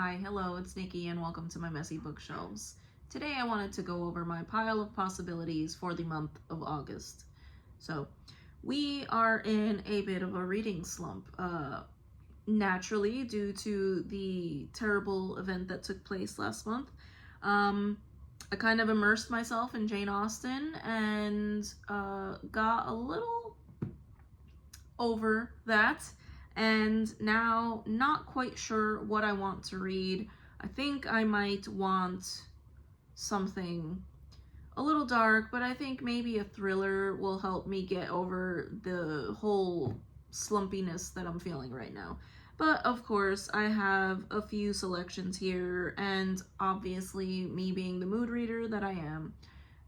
Hi, hello, it's Nikki and welcome to my messy bookshelves. Today I wanted to go over my pile of possibilities for the month of August. So, we are in a bit of a reading slump, naturally due to the terrible event that took place last month. I kind of immersed myself in Jane Austen and got a little over that, and now not quite sure what I want to read. I think I might want something a little dark, but I think maybe a thriller will help me get over the whole slumpiness that I'm feeling right now. But of course, I have a few selections here, and obviously, me being the mood reader that I am,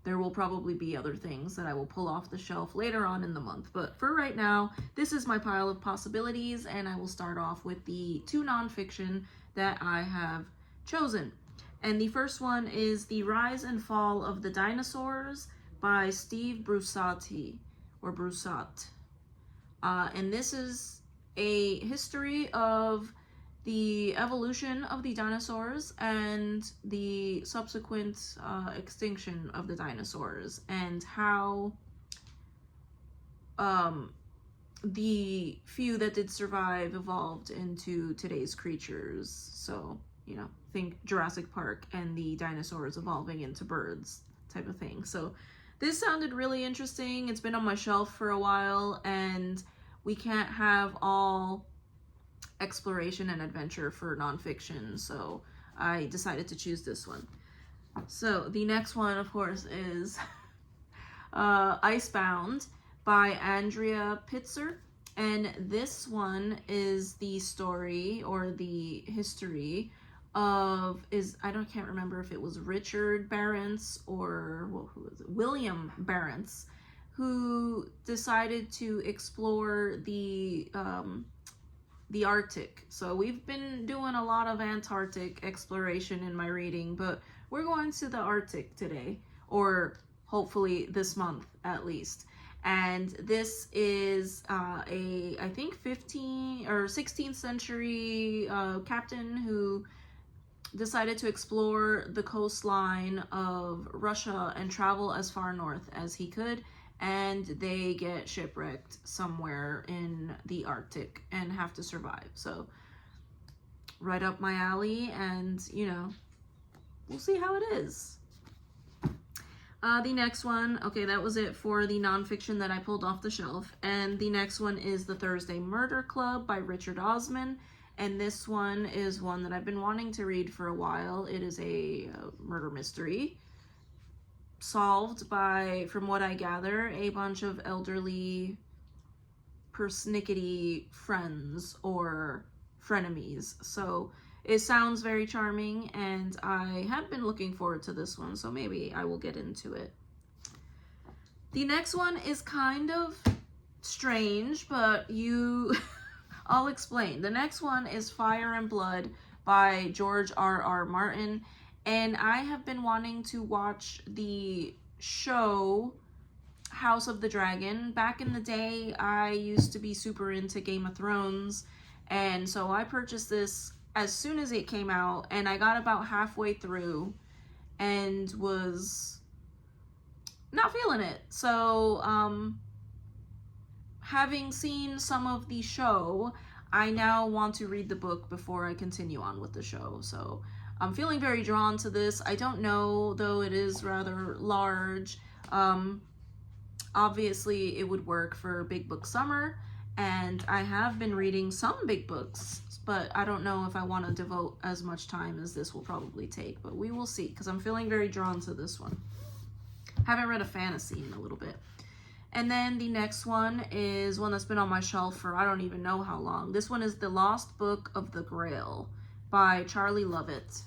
there will probably be other things that I will pull off the shelf later on in the month. But for right now, this is my pile of possibilities, and I will start off with the two nonfiction that I have chosen. And the first one is The Rise and Fall of the Dinosaurs by Steve Brusatte, or Brusatte. And this is a history of the evolution of the dinosaurs and the subsequent extinction of the dinosaurs, and how the few that did survive evolved into today's creatures. So, think Jurassic Park and the dinosaurs evolving into birds type of thing. So this sounded really interesting. It's been on my shelf for a while, and we can't have all exploration and adventure for nonfiction, so I decided to choose this one. So the next one, of course, is Icebound by Andrea Pitzer, and this one is the story or the history of can't remember if it was Richard Barents or who was it? William Barents, who decided to explore the Arctic. So we've been doing a lot of Antarctic exploration in my reading, but we're going to the Arctic today, or hopefully this month at least. And this is I think 15th or 16th century captain who decided to explore the coastline of Russia and travel as far north as he could, and they get shipwrecked somewhere in the Arctic and have to survive. So right up my alley, and we'll see how it is. The next one, okay, that was it for the nonfiction that I pulled off the shelf. And the next one is The Thursday Murder Club by Richard Osman. And this one is one that I've been wanting to read for a while. It is a murder mystery solved by, from what I gather, a bunch of elderly persnickety friends or frenemies. So it sounds very charming, and I have been looking forward to this one, so maybe I will get into it. The next one is kind of strange, but I'll explain. The next one is Fire and Blood by George R.R. Martin, and I have been wanting to watch the show House of the Dragon. Back in the day, I used to be super into Game of Thrones, and so I purchased this as soon as it came out, and I got about halfway through and was not feeling it. So, having seen some of the show, I now want to read the book before I continue on with the show. So I'm feeling very drawn to this. I don't know, though it is rather large. Obviously, it would work for Big Book Summer, and I have been reading some big books, but I don't know if I want to devote as much time as this will probably take. But we will see, because I'm feeling very drawn to this one. Haven't read a fantasy in a little bit. And then the next one is one that's been on my shelf for I don't even know how long. This one is The Lost Book of the Grail by Charlie Lovett.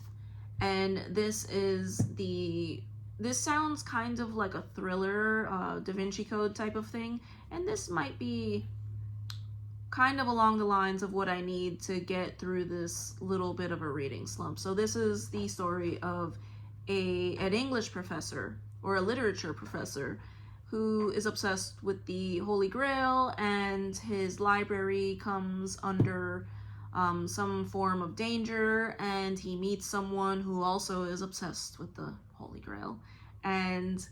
And this sounds kind of like a thriller, Da Vinci Code type of thing. And this might be kind of along the lines of what I need to get through this little bit of a reading slump. So this is the story of an English professor, or a literature professor, who is obsessed with the Holy Grail, and his library comes under some form of danger, and he meets someone who also is obsessed with the Holy Grail, and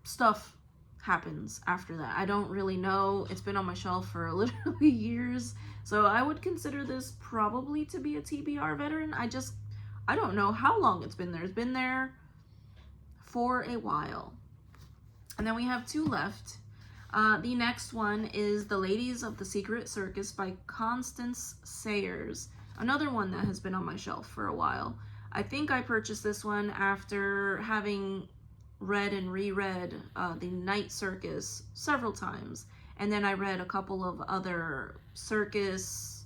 stuff happens after that. I don't really know. It's been on my shelf for literally years, so I would consider this probably to be a TBR veteran. I don't know how long it's been there. It's been there for a while. And then we have two left. The next one is The Ladies of the Secret Circus by Constance Sayers. Another one that has been on my shelf for a while. I think I purchased this one after having read and reread The Night Circus several times. And then I read a couple of other circus,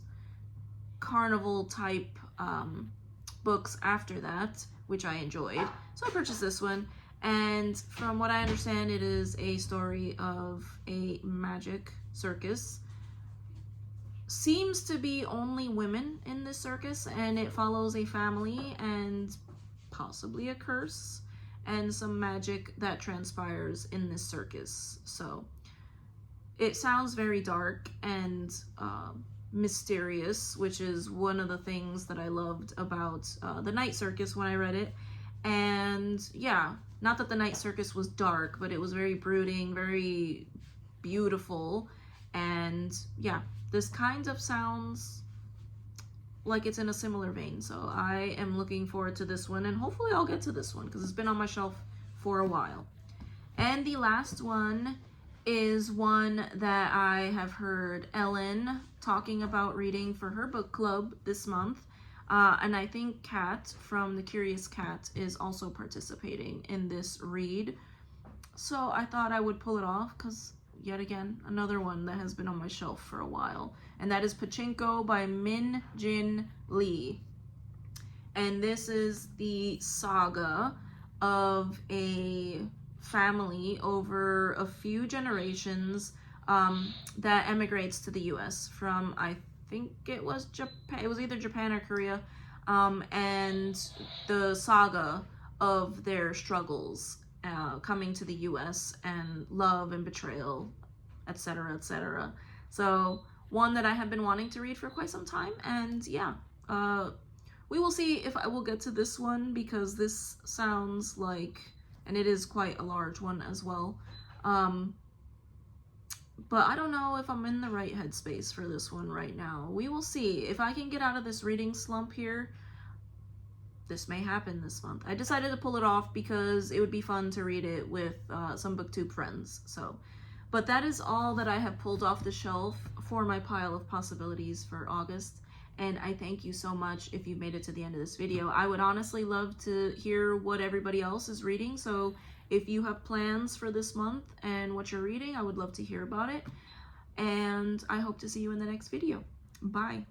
carnival type books after that, which I enjoyed. So I purchased this one. And from what I understand, it is a story of a magic circus. Seems to be only women in this circus, and it follows a family and possibly a curse and some magic that transpires in this circus. So it sounds very dark and mysterious, which is one of the things that I loved about The Night Circus when I read it. And yeah, not that The Night Circus was dark, but it was very brooding, very beautiful. And yeah, this kind of sounds like it's in a similar vein. So I am looking forward to this one, and hopefully I'll get to this one because it's been on my shelf for a while. And the last one is one that I have heard Ellen talking about reading for her book club this month. And I think Kat from The Curious Cat is also participating in this read. So I thought I would pull it off because, yet again, another one that has been on my shelf for a while. And that is Pachinko by Min Jin Lee. And this is the saga of a family over a few generations that emigrates to the US from, I think it was Japan. It was either Japan or Korea, and the saga of their struggles coming to the US and love and betrayal, etc., etc. So one that I have been wanting to read for quite some time, and yeah, we will see if I will get to this one because this sounds like, and it is quite a large one as well. But I don't know if I'm in the right headspace for this one right now. We will see. If I can get out of this reading slump here, this may happen this month. I decided to pull it off because it would be fun to read it with some booktube friends. So, but that is all that I have pulled off the shelf for my pile of possibilities for August. And I thank you so much if you made it to the end of this video. I would honestly love to hear what everybody else is reading. So if you have plans for this month and what you're reading, I would love to hear about it. And I hope to see you in the next video. Bye.